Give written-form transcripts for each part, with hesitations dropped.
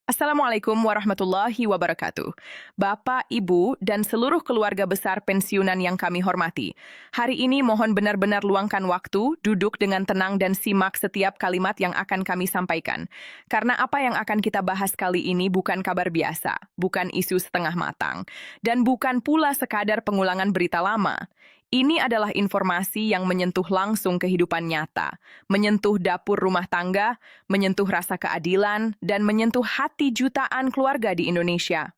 Assalamualaikum warahmatullahi wabarakatuh. Bapak, Ibu, dan seluruh keluarga besar pensiunan yang kami hormati. Hari ini mohon benar-benar luangkan waktu, duduk dengan tenang dan simak setiap kalimat yang akan kami sampaikan. Karena apa yang akan kita bahas kali ini bukan kabar biasa, bukan isu setengah matang, dan bukan pula sekadar pengulangan berita lama. Ini adalah informasi yang menyentuh langsung kehidupan nyata, menyentuh dapur rumah tangga, menyentuh rasa keadilan, dan menyentuh hati jutaan keluarga di Indonesia.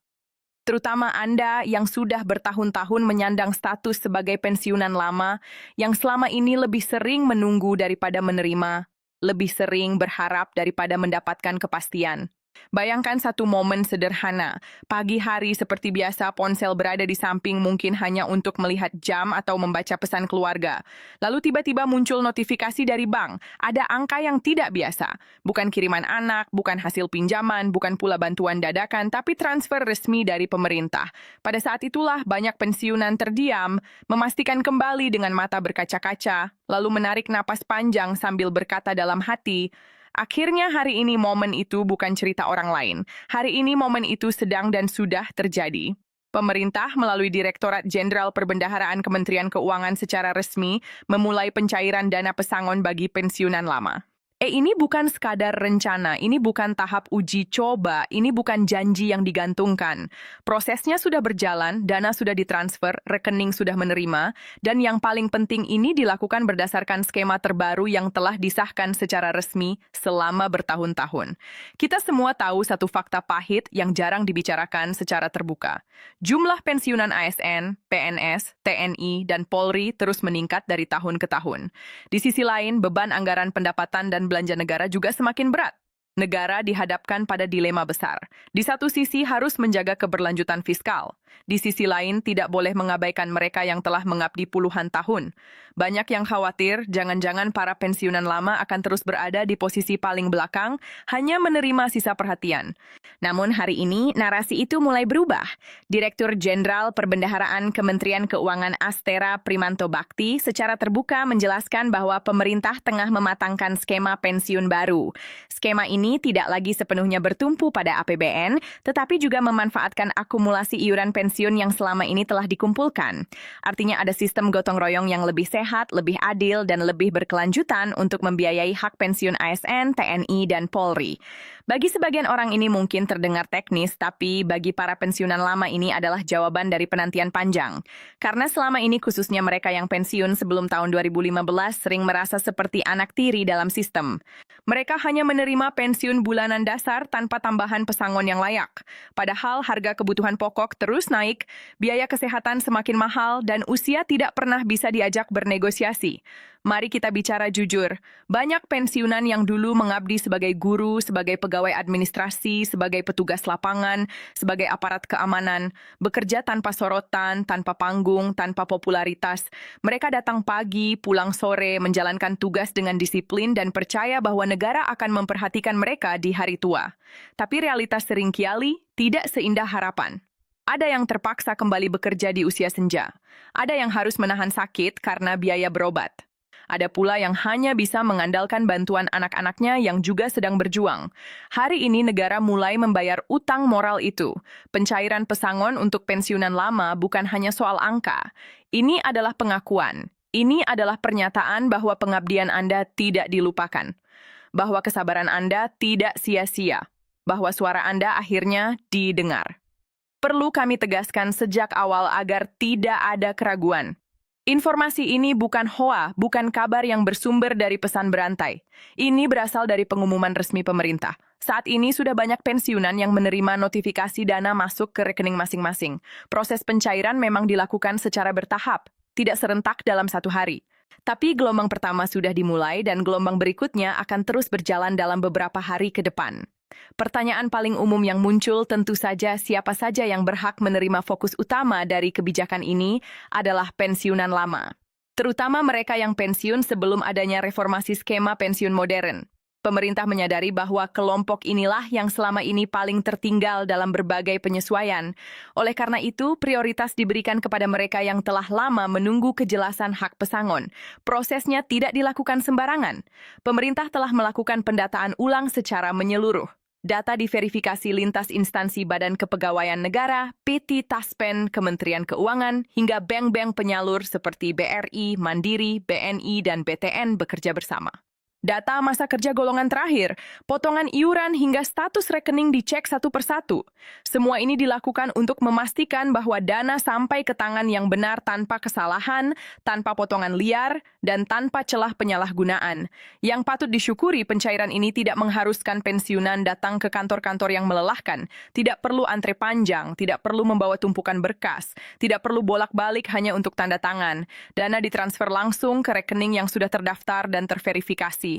Terutama Anda yang sudah bertahun-tahun menyandang status sebagai pensiunan lama, yang selama ini lebih sering menunggu daripada menerima, lebih sering berharap daripada mendapatkan kepastian. Bayangkan satu momen sederhana. Pagi hari seperti biasa ponsel berada di samping mungkin hanya untuk melihat jam atau membaca pesan keluarga. Lalu tiba-tiba muncul notifikasi dari bank. Ada angka yang tidak biasa. Bukan kiriman anak, bukan hasil pinjaman, bukan pula bantuan dadakan, tapi transfer resmi dari pemerintah. Pada saat itulah banyak pensiunan terdiam, memastikan kembali dengan mata berkaca-kaca, lalu menarik napas panjang sambil berkata dalam hati, akhirnya hari ini momen itu bukan cerita orang lain. Hari ini momen itu sedang dan sudah terjadi. Pemerintah melalui Direktorat Jenderal Perbendaharaan Kementerian Keuangan secara resmi memulai pencairan dana pesangon bagi pensiunan lama. Ini bukan sekadar rencana, ini bukan tahap uji coba, ini bukan janji yang digantungkan. Prosesnya sudah berjalan, dana sudah ditransfer, rekening sudah menerima, dan yang paling penting ini dilakukan berdasarkan skema terbaru yang telah disahkan secara resmi selama bertahun-tahun. Kita semua tahu satu fakta pahit yang jarang dibicarakan secara terbuka. Jumlah pensiunan ASN, PNS, TNI, dan Polri terus meningkat dari tahun ke tahun. Di sisi lain, beban anggaran pendapatan dan belanja negara juga semakin berat. Negara dihadapkan pada dilema besar. Di satu sisi harus menjaga keberlanjutan fiskal. Di sisi lain tidak boleh mengabaikan mereka yang telah mengabdi puluhan tahun. Banyak yang khawatir jangan-jangan para pensiunan lama akan terus berada di posisi paling belakang, hanya menerima sisa perhatian. Namun hari ini narasi itu mulai berubah. Direktur Jenderal Perbendaharaan Kementerian Keuangan Astera Primanto Bakti secara terbuka menjelaskan bahwa pemerintah tengah mematangkan skema pensiun baru. Skema ini tidak lagi sepenuhnya bertumpu pada APBN, tetapi juga memanfaatkan akumulasi iuran pensiun yang selama ini telah dikumpulkan. Artinya ada sistem gotong royong yang lebih sehat, lebih adil, dan lebih berkelanjutan untuk membiayai hak pensiun ASN, TNI, dan Polri. Bagi sebagian orang ini mungkin terdengar teknis, tapi bagi para pensiunan lama ini adalah jawaban dari penantian panjang. Karena selama ini khususnya mereka yang pensiun sebelum tahun 2015 sering merasa seperti anak tiri dalam sistem. Mereka hanya menerima pensiun bulanan dasar tanpa tambahan pesangon yang layak. Padahal harga kebutuhan pokok terus naik, biaya kesehatan semakin mahal, dan usia tidak pernah bisa diajak bernegosiasi. Mari kita bicara jujur. Banyak pensiunan yang dulu mengabdi sebagai guru, sebagai pegawai administrasi, sebagai petugas lapangan, sebagai aparat keamanan, bekerja tanpa sorotan, tanpa panggung, tanpa popularitas. Mereka datang pagi, pulang sore, menjalankan tugas dengan disiplin dan percaya bahwa negara akan memperhatikan mereka di hari tua. Tapi realitas seringkali tidak seindah harapan. Ada yang terpaksa kembali bekerja di usia senja. Ada yang harus menahan sakit karena biaya berobat. Ada pula yang hanya bisa mengandalkan bantuan anak-anaknya yang juga sedang berjuang. Hari ini negara mulai membayar utang moral itu. Pencairan pesangon untuk pensiunan lama bukan hanya soal angka. Ini adalah pengakuan. Ini adalah pernyataan bahwa pengabdian Anda tidak dilupakan. Bahwa kesabaran Anda tidak sia-sia. Bahwa suara Anda akhirnya didengar. Perlu kami tegaskan sejak awal agar tidak ada keraguan. Informasi ini bukan hoa, bukan kabar yang bersumber dari pesan berantai. Ini berasal dari pengumuman resmi pemerintah. Saat ini sudah banyak pensiunan yang menerima notifikasi dana masuk ke rekening masing-masing. Proses pencairan memang dilakukan secara bertahap, tidak serentak dalam satu hari. Tapi gelombang pertama sudah dimulai dan gelombang berikutnya akan terus berjalan dalam beberapa hari ke depan. Pertanyaan paling umum yang muncul tentu saja siapa saja yang berhak menerima fokus utama dari kebijakan ini adalah pensiunan lama. Terutama mereka yang pensiun sebelum adanya reformasi skema pensiun modern. Pemerintah menyadari bahwa kelompok inilah yang selama ini paling tertinggal dalam berbagai penyesuaian. Oleh karena itu, prioritas diberikan kepada mereka yang telah lama menunggu kejelasan hak pesangon. Prosesnya tidak dilakukan sembarangan. Pemerintah telah melakukan pendataan ulang secara menyeluruh. Data diverifikasi lintas instansi Badan Kepegawaian Negara, PT Taspen, Kementerian Keuangan, hingga bank-bank penyalur seperti BRI, Mandiri, BNI, dan BTN bekerja bersama. Data masa kerja golongan terakhir, potongan iuran hingga status rekening dicek satu persatu. Semua ini dilakukan untuk memastikan bahwa dana sampai ke tangan yang benar tanpa kesalahan, tanpa potongan liar, dan tanpa celah penyalahgunaan. Yang patut disyukuri, pencairan ini tidak mengharuskan pensiunan datang ke kantor-kantor yang melelahkan, tidak perlu antre panjang, tidak perlu membawa tumpukan berkas, tidak perlu bolak-balik hanya untuk tanda tangan. Dana ditransfer langsung ke rekening yang sudah terdaftar dan terverifikasi.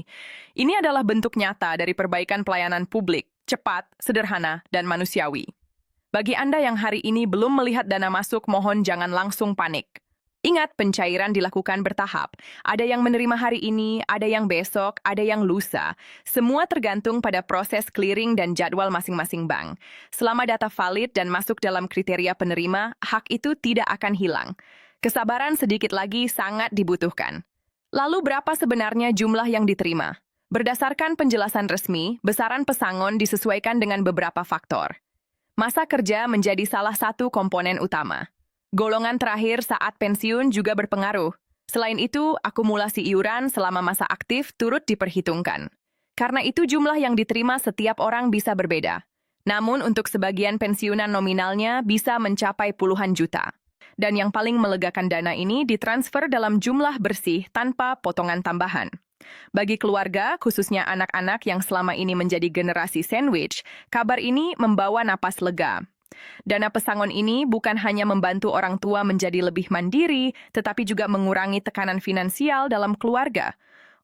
Ini adalah bentuk nyata dari perbaikan pelayanan publik, cepat, sederhana, dan manusiawi. Bagi Anda yang hari ini belum melihat dana masuk, mohon jangan langsung panik. Ingat, pencairan dilakukan bertahap. Ada yang menerima hari ini, ada yang besok, ada yang lusa. Semua tergantung pada proses clearing dan jadwal masing-masing bank. Selama data valid dan masuk dalam kriteria penerima, hak itu tidak akan hilang. Kesabaran sedikit lagi sangat dibutuhkan. Lalu berapa sebenarnya jumlah yang diterima? Berdasarkan penjelasan resmi, besaran pesangon disesuaikan dengan beberapa faktor. Masa kerja menjadi salah satu komponen utama. Golongan terakhir saat pensiun juga berpengaruh. Selain itu, akumulasi iuran selama masa aktif turut diperhitungkan. Karena itu jumlah yang diterima setiap orang bisa berbeda. Namun untuk sebagian pensiunan nominalnya bisa mencapai puluhan juta. Dan yang paling melegakan, dana ini ditransfer dalam jumlah bersih tanpa potongan tambahan. Bagi keluarga, khususnya anak-anak yang selama ini menjadi generasi sandwich, kabar ini membawa napas lega. Dana pesangon ini bukan hanya membantu orang tua menjadi lebih mandiri, tetapi juga mengurangi tekanan finansial dalam keluarga.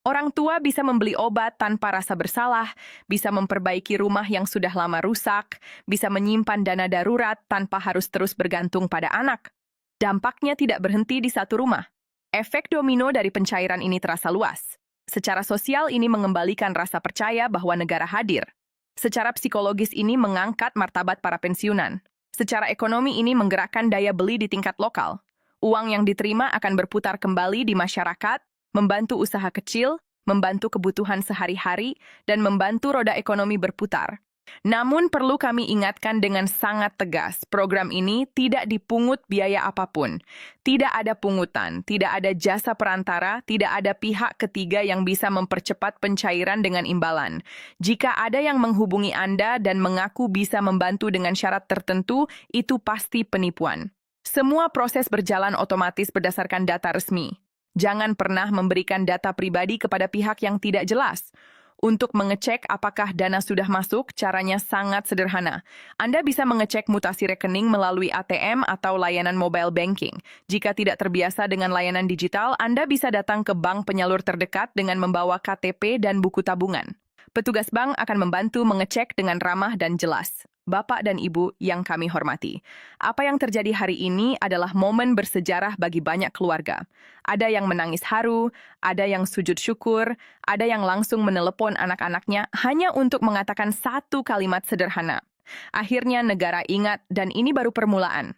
Orang tua bisa membeli obat tanpa rasa bersalah, bisa memperbaiki rumah yang sudah lama rusak, bisa menyimpan dana darurat tanpa harus terus bergantung pada anak. Dampaknya tidak berhenti di satu rumah. Efek domino dari pencairan ini terasa luas. Secara sosial ini mengembalikan rasa percaya bahwa negara hadir. Secara psikologis ini mengangkat martabat para pensiunan. Secara ekonomi ini menggerakkan daya beli di tingkat lokal. Uang yang diterima akan berputar kembali di masyarakat, membantu usaha kecil, membantu kebutuhan sehari-hari, dan membantu roda ekonomi berputar. Namun perlu kami ingatkan dengan sangat tegas, program ini tidak dipungut biaya apapun. Tidak ada pungutan, tidak ada jasa perantara, tidak ada pihak ketiga yang bisa mempercepat pencairan dengan imbalan. Jika ada yang menghubungi Anda dan mengaku bisa membantu dengan syarat tertentu, itu pasti penipuan. Semua proses berjalan otomatis berdasarkan data resmi. Jangan pernah memberikan data pribadi kepada pihak yang tidak jelas. Untuk mengecek apakah dana sudah masuk, caranya sangat sederhana. Anda bisa mengecek mutasi rekening melalui ATM atau layanan mobile banking. Jika tidak terbiasa dengan layanan digital, Anda bisa datang ke bank penyalur terdekat dengan membawa KTP dan buku tabungan. Petugas bank akan membantu mengecek dengan ramah dan jelas. Bapak dan Ibu yang kami hormati, apa yang terjadi hari ini adalah momen bersejarah bagi banyak keluarga. Ada yang menangis haru, ada yang sujud syukur, ada yang langsung menelepon anak-anaknya hanya untuk mengatakan satu kalimat sederhana. Akhirnya negara ingat dan ini baru permulaan.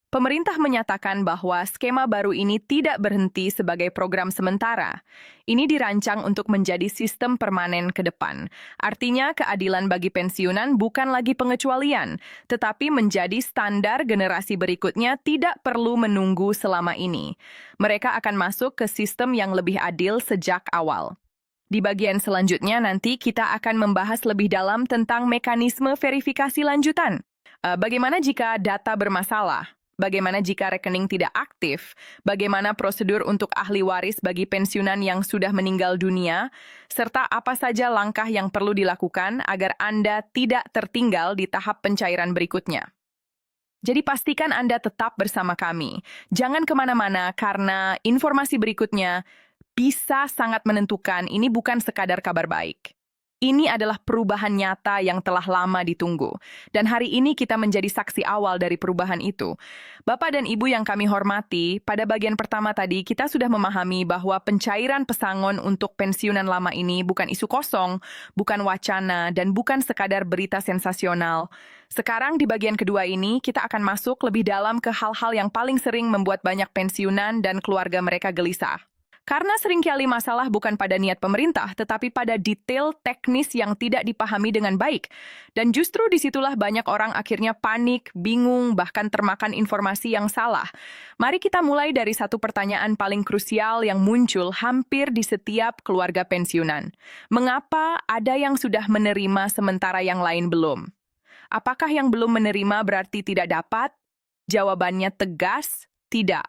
Pemerintah menyatakan bahwa skema baru ini tidak berhenti sebagai program sementara. Ini dirancang untuk menjadi sistem permanen ke depan. Artinya keadilan bagi pensiunan bukan lagi pengecualian, tetapi menjadi standar generasi berikutnya tidak perlu menunggu selama ini. Mereka akan masuk ke sistem yang lebih adil sejak awal. Di bagian selanjutnya nanti kita akan membahas lebih dalam tentang mekanisme verifikasi lanjutan. Bagaimana jika data bermasalah? Bagaimana jika rekening tidak aktif? Bagaimana prosedur untuk ahli waris bagi pensiunan yang sudah meninggal dunia? Serta apa saja langkah yang perlu dilakukan agar Anda tidak tertinggal di tahap pencairan berikutnya? Jadi pastikan Anda tetap bersama kami. Jangan kemana-mana karena informasi berikutnya bisa sangat menentukan. Ini bukan sekadar kabar baik. Ini adalah perubahan nyata yang telah lama ditunggu. Dan hari ini kita menjadi saksi awal dari perubahan itu. Bapak dan Ibu yang kami hormati, pada bagian pertama tadi kita sudah memahami bahwa pencairan pesangon untuk pensiunan lama ini bukan isu kosong, bukan wacana, dan bukan sekadar berita sensasional. Sekarang di bagian kedua ini kita akan masuk lebih dalam ke hal-hal yang paling sering membuat banyak pensiunan dan keluarga mereka gelisah. Karena seringkali masalah bukan pada niat pemerintah, tetapi pada detail teknis yang tidak dipahami dengan baik. Dan justru disitulah banyak orang akhirnya panik, bingung, bahkan termakan informasi yang salah. Mari kita mulai dari satu pertanyaan paling krusial yang muncul hampir di setiap keluarga pensiunan. Mengapa ada yang sudah menerima sementara yang lain belum? Apakah yang belum menerima berarti tidak dapat? Jawabannya tegas, tidak.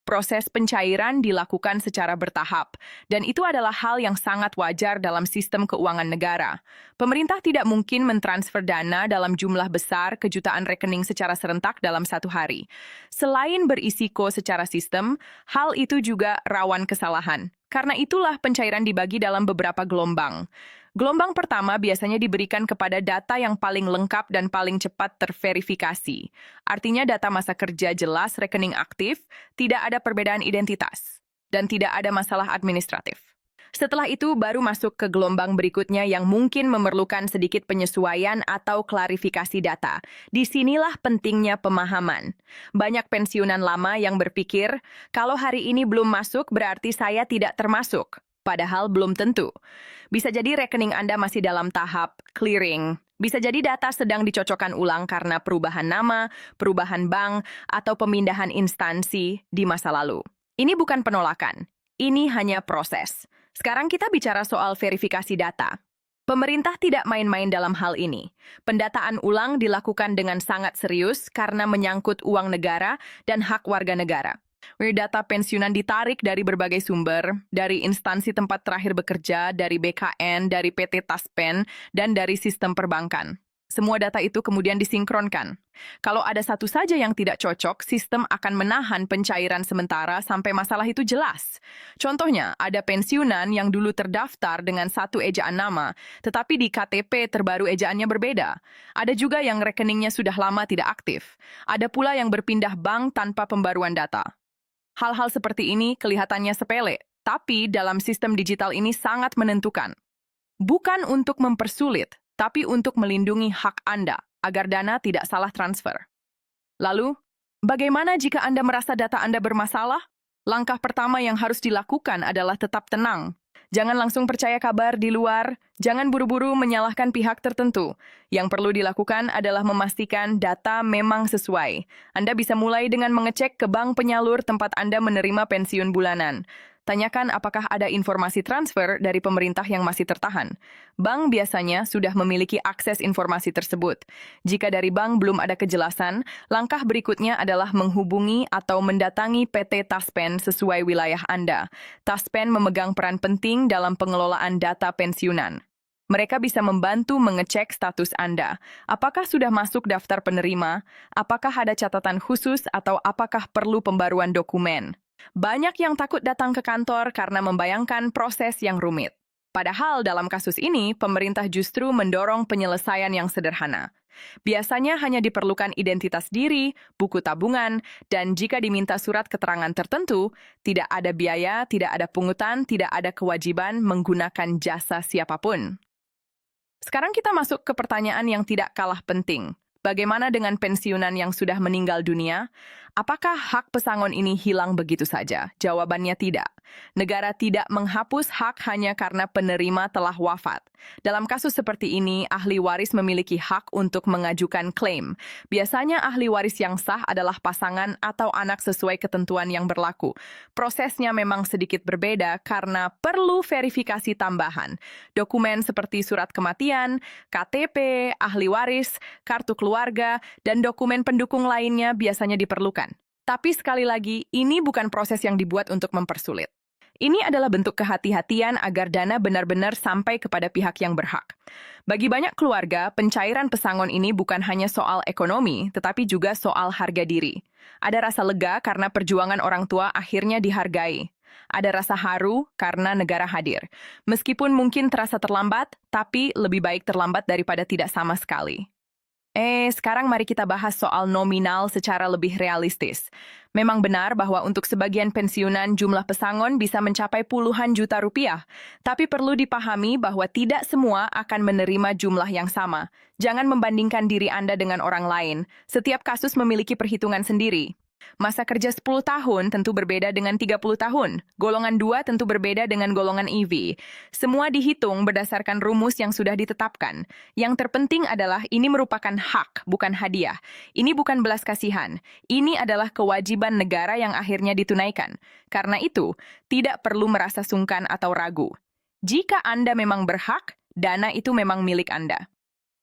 Proses pencairan dilakukan secara bertahap, dan itu adalah hal yang sangat wajar dalam sistem keuangan negara. Pemerintah tidak mungkin mentransfer dana dalam jumlah besar ke jutaan rekening secara serentak dalam satu hari. Selain berisiko secara sistem, hal itu juga rawan kesalahan. Karena itulah pencairan dibagi dalam beberapa gelombang. Gelombang pertama biasanya diberikan kepada data yang paling lengkap dan paling cepat terverifikasi. Artinya data masa kerja jelas, rekening aktif, tidak ada perbedaan identitas, dan tidak ada masalah administratif. Setelah itu baru masuk ke gelombang berikutnya yang mungkin memerlukan sedikit penyesuaian atau klarifikasi data. Disinilah pentingnya pemahaman. Banyak pensiunan lama yang berpikir, kalau hari ini belum masuk berarti saya tidak termasuk. Padahal belum tentu. Bisa jadi rekening Anda masih dalam tahap clearing. Bisa jadi data sedang dicocokkan ulang karena perubahan nama, perubahan bank, atau pemindahan instansi di masa lalu. Ini bukan penolakan. Ini hanya proses. Sekarang kita bicara soal verifikasi data. Pemerintah tidak main-main dalam hal ini. Pendataan ulang dilakukan dengan sangat serius karena menyangkut uang negara dan hak warga negara. Data pensiunan ditarik dari berbagai sumber, dari instansi tempat terakhir bekerja, dari BKN, dari PT Taspen, dan dari sistem perbankan. Semua data itu kemudian disinkronkan. Kalau ada satu saja yang tidak cocok, sistem akan menahan pencairan sementara sampai masalah itu jelas. Contohnya, ada pensiunan yang dulu terdaftar dengan satu ejaan nama, tetapi di KTP terbaru ejaannya berbeda. Ada juga yang rekeningnya sudah lama tidak aktif. Ada pula yang berpindah bank tanpa pembaruan data. Hal-hal seperti ini kelihatannya sepele, tapi dalam sistem digital ini sangat menentukan. Bukan untuk mempersulit, tapi untuk melindungi hak Anda agar dana tidak salah transfer. Lalu, bagaimana jika Anda merasa data Anda bermasalah? Langkah pertama yang harus dilakukan adalah tetap tenang. Jangan langsung percaya kabar di luar, jangan buru-buru menyalahkan pihak tertentu. Yang perlu dilakukan adalah memastikan data memang sesuai. Anda bisa mulai dengan mengecek ke bank penyalur tempat Anda menerima pensiun bulanan. Tanyakan apakah ada informasi transfer dari pemerintah yang masih tertahan. Bank biasanya sudah memiliki akses informasi tersebut. Jika dari bank belum ada kejelasan, langkah berikutnya adalah menghubungi atau mendatangi PT Taspen sesuai wilayah Anda. Taspen memegang peran penting dalam pengelolaan data pensiunan. Mereka bisa membantu mengecek status Anda. Apakah sudah masuk daftar penerima? Apakah ada catatan khusus atau apakah perlu pembaruan dokumen? Banyak yang takut datang ke kantor karena membayangkan proses yang rumit. Padahal dalam kasus ini, pemerintah justru mendorong penyelesaian yang sederhana. Biasanya hanya diperlukan identitas diri, buku tabungan, dan jika diminta surat keterangan tertentu, tidak ada biaya, tidak ada pungutan, tidak ada kewajiban menggunakan jasa siapapun. Sekarang kita masuk ke pertanyaan yang tidak kalah penting. Bagaimana dengan pensiunan yang sudah meninggal dunia? Apakah hak pesangon ini hilang begitu saja? Jawabannya tidak. Negara tidak menghapus hak hanya karena penerima telah wafat. Dalam kasus seperti ini, ahli waris memiliki hak untuk mengajukan klaim. Biasanya ahli waris yang sah adalah pasangan atau anak sesuai ketentuan yang berlaku. Prosesnya memang sedikit berbeda karena perlu verifikasi tambahan. Dokumen seperti surat kematian, KTP, ahli waris, kartu keluarga, dan dokumen pendukung lainnya biasanya diperlukan. Tapi sekali lagi, ini bukan proses yang dibuat untuk mempersulit. Ini adalah bentuk kehati-hatian agar dana benar-benar sampai kepada pihak yang berhak. Bagi banyak keluarga, pencairan pesangon ini bukan hanya soal ekonomi, tetapi juga soal harga diri. Ada rasa lega karena perjuangan orang tua akhirnya dihargai. Ada rasa haru karena negara hadir. Meskipun mungkin terasa terlambat, tapi lebih baik terlambat daripada tidak sama sekali. Sekarang mari kita bahas soal nominal secara lebih realistis. Memang benar bahwa untuk sebagian pensiunan jumlah pesangon bisa mencapai puluhan juta rupiah. Tapi perlu dipahami bahwa tidak semua akan menerima jumlah yang sama. Jangan membandingkan diri Anda dengan orang lain. Setiap kasus memiliki perhitungan sendiri. Masa kerja 10 tahun tentu berbeda dengan 30 tahun. Golongan 2 tentu berbeda dengan golongan EV. Semua dihitung berdasarkan rumus yang sudah ditetapkan. Yang terpenting adalah ini merupakan hak, bukan hadiah. Ini bukan belas kasihan. Ini adalah kewajiban negara yang akhirnya ditunaikan. Karena itu, tidak perlu merasa sungkan atau ragu. Jika Anda memang berhak, dana itu memang milik Anda.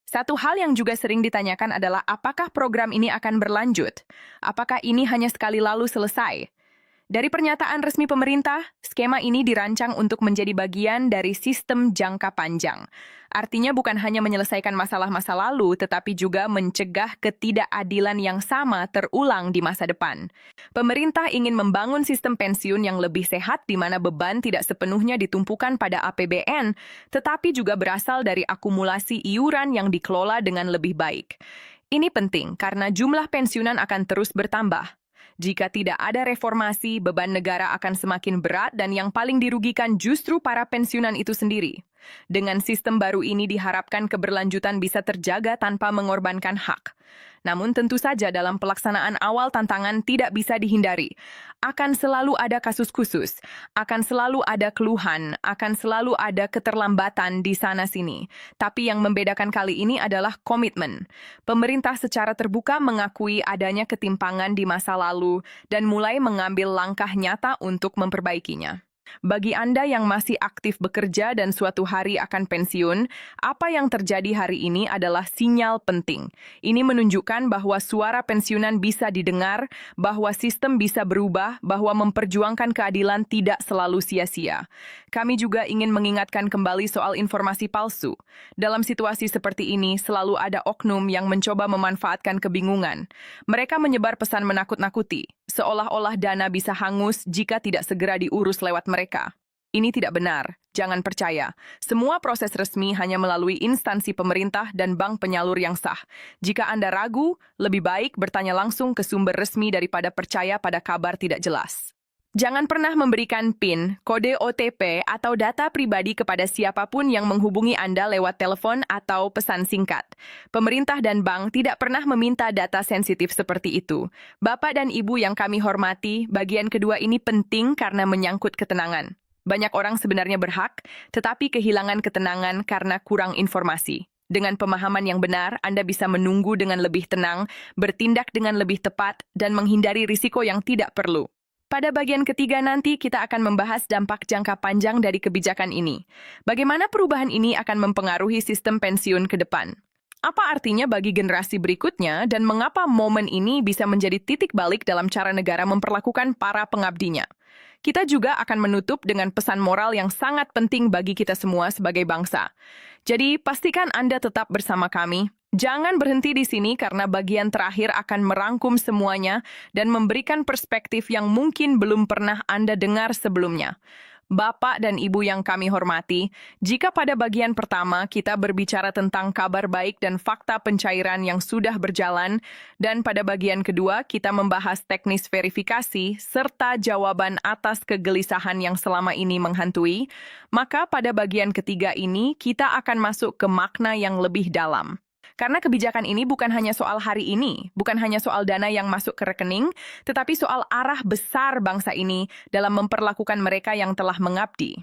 Satu hal yang juga sering ditanyakan adalah apakah program ini akan berlanjut? Apakah ini hanya sekali lalu selesai? Dari pernyataan resmi pemerintah, skema ini dirancang untuk menjadi bagian dari sistem jangka panjang. Artinya bukan hanya menyelesaikan masalah masa lalu, tetapi juga mencegah ketidakadilan yang sama terulang di masa depan. Pemerintah ingin membangun sistem pensiun yang lebih sehat di mana beban tidak sepenuhnya ditumpukan pada APBN, tetapi juga berasal dari akumulasi iuran yang dikelola dengan lebih baik. Ini penting karena jumlah pensiunan akan terus bertambah. Jika tidak ada reformasi, beban negara akan semakin berat dan yang paling dirugikan justru para pensiunan itu sendiri. Dengan sistem baru ini diharapkan keberlanjutan bisa terjaga tanpa mengorbankan hak. Namun tentu saja dalam pelaksanaan awal tantangan tidak bisa dihindari. Akan selalu ada kasus khusus, akan selalu ada keluhan, akan selalu ada keterlambatan di sana-sini. Tapi yang membedakan kali ini adalah komitmen. Pemerintah secara terbuka mengakui adanya ketimpangan di masa lalu dan mulai mengambil langkah nyata untuk memperbaikinya. Bagi Anda yang masih aktif bekerja dan suatu hari akan pensiun, apa yang terjadi hari ini adalah sinyal penting. Ini menunjukkan bahwa suara pensiunan bisa didengar, bahwa sistem bisa berubah, bahwa memperjuangkan keadilan tidak selalu sia-sia. Kami juga ingin mengingatkan kembali soal informasi palsu. Dalam situasi seperti ini, selalu ada oknum yang mencoba memanfaatkan kebingungan. Mereka menyebar pesan menakut-nakuti, seolah-olah dana bisa hangus jika tidak segera diurus lewat mereka. Ini tidak benar. Jangan percaya. Semua proses resmi hanya melalui instansi pemerintah dan bank penyalur yang sah. Jika Anda ragu, lebih baik bertanya langsung ke sumber resmi daripada percaya pada kabar tidak jelas. Jangan pernah memberikan PIN, kode OTP, atau data pribadi kepada siapapun yang menghubungi Anda lewat telepon atau pesan singkat. Pemerintah dan bank tidak pernah meminta data sensitif seperti itu. Bapak dan Ibu yang kami hormati, bagian kedua ini penting karena menyangkut ketenangan. Banyak orang sebenarnya berhak, tetapi kehilangan ketenangan karena kurang informasi. Dengan pemahaman yang benar, Anda bisa menunggu dengan lebih tenang, bertindak dengan lebih tepat, dan menghindari risiko yang tidak perlu. Pada bagian ketiga nanti kita akan membahas dampak jangka panjang dari kebijakan ini. Bagaimana perubahan ini akan mempengaruhi sistem pensiun ke depan? Apa artinya bagi generasi berikutnya dan mengapa momen ini bisa menjadi titik balik dalam cara negara memperlakukan para pengabdinya? Kita juga akan menutup dengan pesan moral yang sangat penting bagi kita semua sebagai bangsa. Jadi pastikan Anda tetap bersama kami. Jangan berhenti di sini karena bagian terakhir akan merangkum semuanya dan memberikan perspektif yang mungkin belum pernah Anda dengar sebelumnya. Bapak dan Ibu yang kami hormati, jika pada bagian pertama kita berbicara tentang kabar baik dan fakta pencairan yang sudah berjalan, dan pada bagian kedua kita membahas teknis verifikasi serta jawaban atas kegelisahan yang selama ini menghantui, maka pada bagian ketiga ini kita akan masuk ke makna yang lebih dalam. Karena kebijakan ini bukan hanya soal hari ini, bukan hanya soal dana yang masuk ke rekening, tetapi soal arah besar bangsa ini dalam memperlakukan mereka yang telah mengabdi.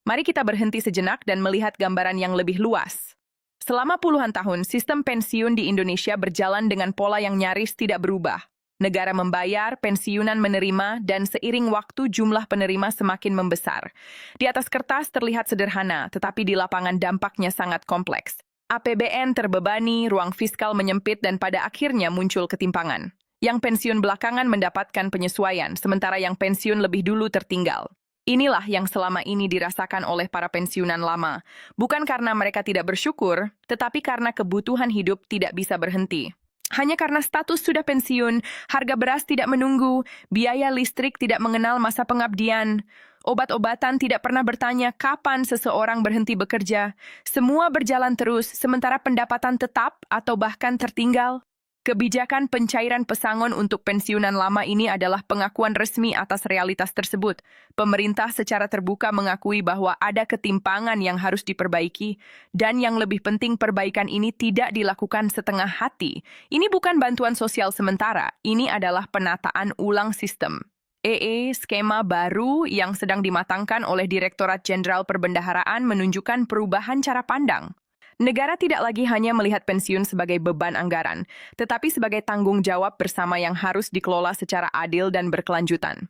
Mari kita berhenti sejenak dan melihat gambaran yang lebih luas. Selama puluhan tahun, sistem pensiun di Indonesia berjalan dengan pola yang nyaris tidak berubah. Negara membayar, pensiunan menerima, dan seiring waktu jumlah penerima semakin membesar. Di atas kertas terlihat sederhana, tetapi di lapangan dampaknya sangat kompleks. APBN terbebani, ruang fiskal menyempit, dan pada akhirnya muncul ketimpangan. Yang pensiun belakangan mendapatkan penyesuaian, sementara yang pensiun lebih dulu tertinggal. Inilah yang selama ini dirasakan oleh para pensiunan lama. Bukan karena mereka tidak bersyukur, tetapi karena kebutuhan hidup tidak bisa berhenti. Hanya karena status sudah pensiun, harga beras tidak menunggu, biaya listrik tidak mengenal masa pengabdian. Obat-obatan tidak pernah bertanya kapan seseorang berhenti bekerja. Semua berjalan terus, sementara pendapatan tetap atau bahkan tertinggal. Kebijakan pencairan pesangon untuk pensiunan lama ini adalah pengakuan resmi atas realitas tersebut. Pemerintah secara terbuka mengakui bahwa ada ketimpangan yang harus diperbaiki, dan yang lebih penting perbaikan ini tidak dilakukan setengah hati. Ini bukan bantuan sosial sementara, ini adalah penataan ulang sistem. Skema baru yang sedang dimatangkan oleh Direktorat Jenderal Perbendaharaan menunjukkan perubahan cara pandang. Negara tidak lagi hanya melihat pensiun sebagai beban anggaran, tetapi sebagai tanggung jawab bersama yang harus dikelola secara adil dan berkelanjutan.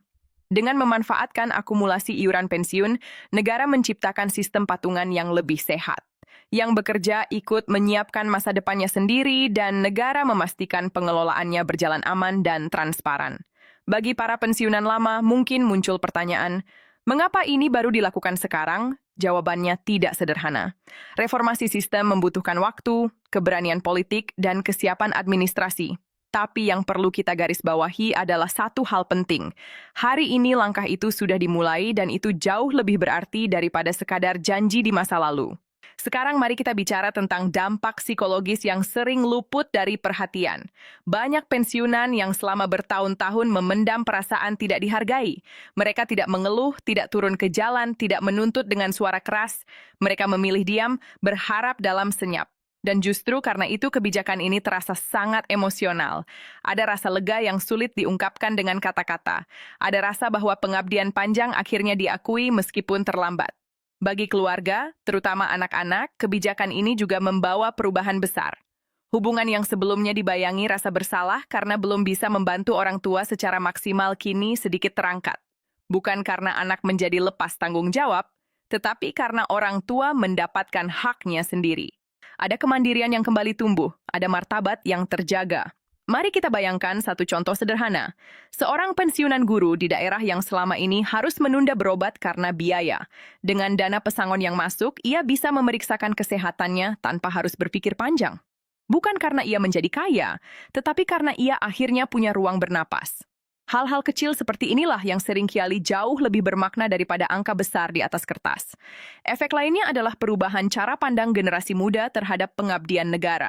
Dengan memanfaatkan akumulasi iuran pensiun, negara menciptakan sistem patungan yang lebih sehat. Yang bekerja ikut menyiapkan masa depannya sendiri dan negara memastikan pengelolaannya berjalan aman dan transparan. Bagi para pensiunan lama, mungkin muncul pertanyaan, mengapa ini baru dilakukan sekarang? Jawabannya tidak sederhana. Reformasi sistem membutuhkan waktu, keberanian politik, dan kesiapan administrasi. Tapi yang perlu kita garis bawahi adalah satu hal penting. Hari ini langkah itu sudah dimulai dan itu jauh lebih berarti daripada sekadar janji di masa lalu. Sekarang mari kita bicara tentang dampak psikologis yang sering luput dari perhatian. Banyak pensiunan yang selama bertahun-tahun memendam perasaan tidak dihargai. Mereka tidak mengeluh, tidak turun ke jalan, tidak menuntut dengan suara keras. Mereka memilih diam, berharap dalam senyap. Dan justru karena itu kebijakan ini terasa sangat emosional. Ada rasa lega yang sulit diungkapkan dengan kata-kata. Ada rasa bahwa pengabdian panjang akhirnya diakui meskipun terlambat. Bagi keluarga, terutama anak-anak, kebijakan ini juga membawa perubahan besar. Hubungan yang sebelumnya dibayangi rasa bersalah karena belum bisa membantu orang tua secara maksimal kini sedikit terangkat. Bukan karena anak menjadi lepas tanggung jawab, tetapi karena orang tua mendapatkan haknya sendiri. Ada kemandirian yang kembali tumbuh, ada martabat yang terjaga. Mari kita bayangkan satu contoh sederhana. Seorang pensiunan guru di daerah yang selama ini harus menunda berobat karena biaya. Dengan dana pesangon yang masuk, ia bisa memeriksakan kesehatannya tanpa harus berpikir panjang. Bukan karena ia menjadi kaya, tetapi karena ia akhirnya punya ruang bernapas. Hal-hal kecil seperti inilah yang seringkali jauh lebih bermakna daripada angka besar di atas kertas. Efek lainnya adalah perubahan cara pandang generasi muda terhadap pengabdian negara.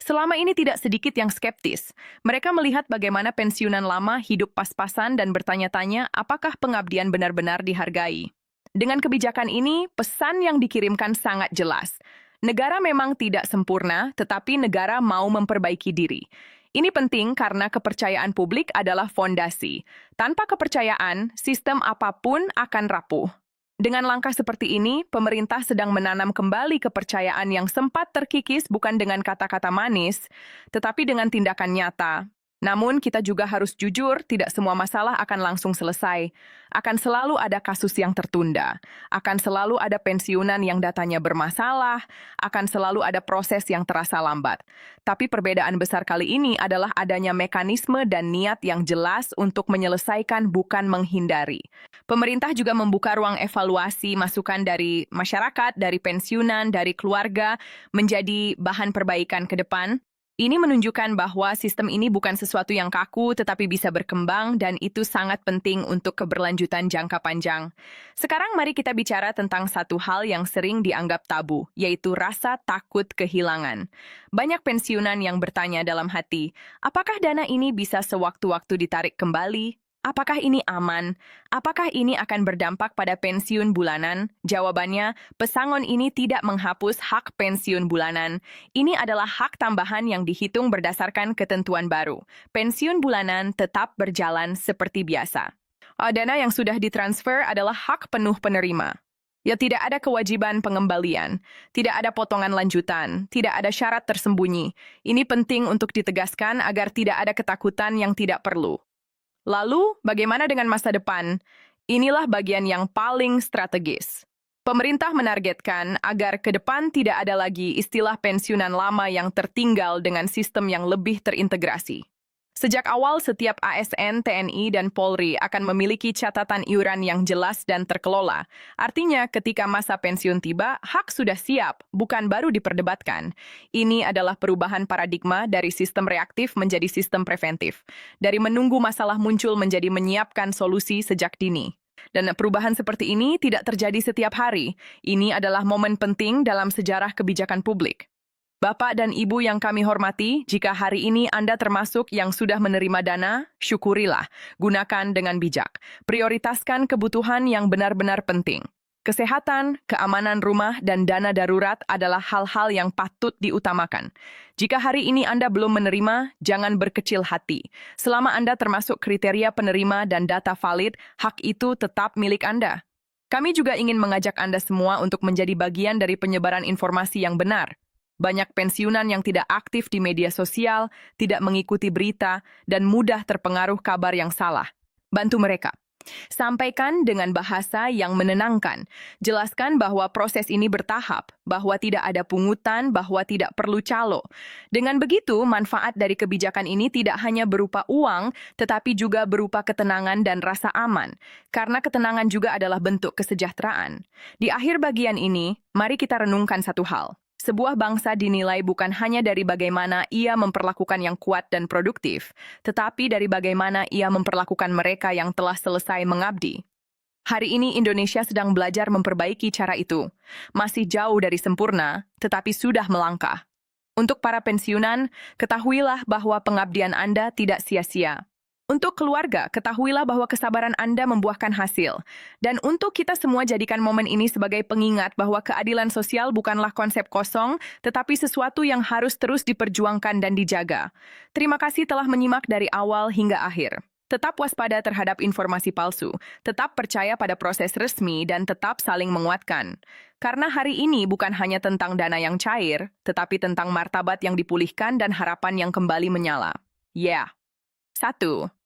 Selama ini tidak sedikit yang skeptis. Mereka melihat bagaimana pensiunan lama hidup pas-pasan dan bertanya-tanya apakah pengabdian benar-benar dihargai. Dengan kebijakan ini, pesan yang dikirimkan sangat jelas. Negara memang tidak sempurna, tetapi negara mau memperbaiki diri. Ini penting karena kepercayaan publik adalah fondasi. Tanpa kepercayaan, sistem apapun akan rapuh. Dengan langkah seperti ini, pemerintah sedang menanam kembali kepercayaan yang sempat terkikis bukan dengan kata-kata manis, tetapi dengan tindakan nyata. Namun, kita juga harus jujur, tidak semua masalah akan langsung selesai. Akan selalu ada kasus yang tertunda. Akan selalu ada pensiunan yang datanya bermasalah. Akan selalu ada proses yang terasa lambat. Tapi perbedaan besar kali ini adalah adanya mekanisme dan niat yang jelas untuk menyelesaikan bukan menghindari. Pemerintah juga membuka ruang evaluasi masukan dari masyarakat, dari pensiunan, dari keluarga, menjadi bahan perbaikan ke depan. Ini menunjukkan bahwa sistem ini bukan sesuatu yang kaku tetapi bisa berkembang dan itu sangat penting untuk keberlanjutan jangka panjang. Sekarang mari kita bicara tentang satu hal yang sering dianggap tabu, yaitu rasa takut kehilangan. Banyak pensiunan yang bertanya dalam hati, apakah dana ini bisa sewaktu-waktu ditarik kembali? Apakah ini aman? Apakah ini akan berdampak pada pensiun bulanan? Jawabannya, pesangon ini tidak menghapus hak pensiun bulanan. Ini adalah hak tambahan yang dihitung berdasarkan ketentuan baru. Pensiun bulanan tetap berjalan seperti biasa. Dana yang sudah ditransfer adalah hak penuh penerima. Ya, tidak ada kewajiban pengembalian, tidak ada potongan lanjutan, tidak ada syarat tersembunyi. Ini penting untuk ditegaskan agar tidak ada ketakutan yang tidak perlu. Lalu, bagaimana dengan masa depan? Inilah bagian yang paling strategis. Pemerintah menargetkan agar ke depan tidak ada lagi istilah pensiunan lama yang tertinggal dengan sistem yang lebih terintegrasi. Sejak awal, setiap ASN, TNI, dan Polri akan memiliki catatan iuran yang jelas dan terkelola. Artinya, ketika masa pensiun tiba, hak sudah siap, bukan baru diperdebatkan. Ini adalah perubahan paradigma dari sistem reaktif menjadi sistem preventif. Dari menunggu masalah muncul menjadi menyiapkan solusi sejak dini. Dan perubahan seperti ini tidak terjadi setiap hari. Ini adalah momen penting dalam sejarah kebijakan publik. Bapak dan Ibu yang kami hormati, jika hari ini Anda termasuk yang sudah menerima dana, syukurilah. Gunakan dengan bijak. Prioritaskan kebutuhan yang benar-benar penting. Kesehatan, keamanan rumah, dan dana darurat adalah hal-hal yang patut diutamakan. Jika hari ini Anda belum menerima, jangan berkecil hati. Selama Anda termasuk kriteria penerima dan data valid, hak itu tetap milik Anda. Kami juga ingin mengajak Anda semua untuk menjadi bagian dari penyebaran informasi yang benar. Banyak pensiunan yang tidak aktif di media sosial, tidak mengikuti berita, dan mudah terpengaruh kabar yang salah. Bantu mereka. Sampaikan dengan bahasa yang menenangkan. Jelaskan bahwa proses ini bertahap, bahwa tidak ada pungutan, bahwa tidak perlu calo. Dengan begitu, manfaat dari kebijakan ini tidak hanya berupa uang, tetapi juga berupa ketenangan dan rasa aman. Karena ketenangan juga adalah bentuk kesejahteraan. Di akhir bagian ini, mari kita renungkan satu hal. Sebuah bangsa dinilai bukan hanya dari bagaimana ia memperlakukan yang kuat dan produktif, tetapi dari bagaimana ia memperlakukan mereka yang telah selesai mengabdi. Hari ini Indonesia sedang belajar memperbaiki cara itu. Masih jauh dari sempurna, tetapi sudah melangkah. Untuk para pensiunan, ketahuilah bahwa pengabdian Anda tidak sia-sia. Untuk keluarga, ketahuilah bahwa kesabaran Anda membuahkan hasil. Dan untuk kita semua jadikan momen ini sebagai pengingat bahwa keadilan sosial bukanlah konsep kosong, tetapi sesuatu yang harus terus diperjuangkan dan dijaga. Terima kasih telah menyimak dari awal hingga akhir. Tetap waspada terhadap informasi palsu, tetap percaya pada proses resmi, dan tetap saling menguatkan. Karena hari ini bukan hanya tentang dana yang cair, tetapi tentang martabat yang dipulihkan dan harapan yang kembali menyala. 1.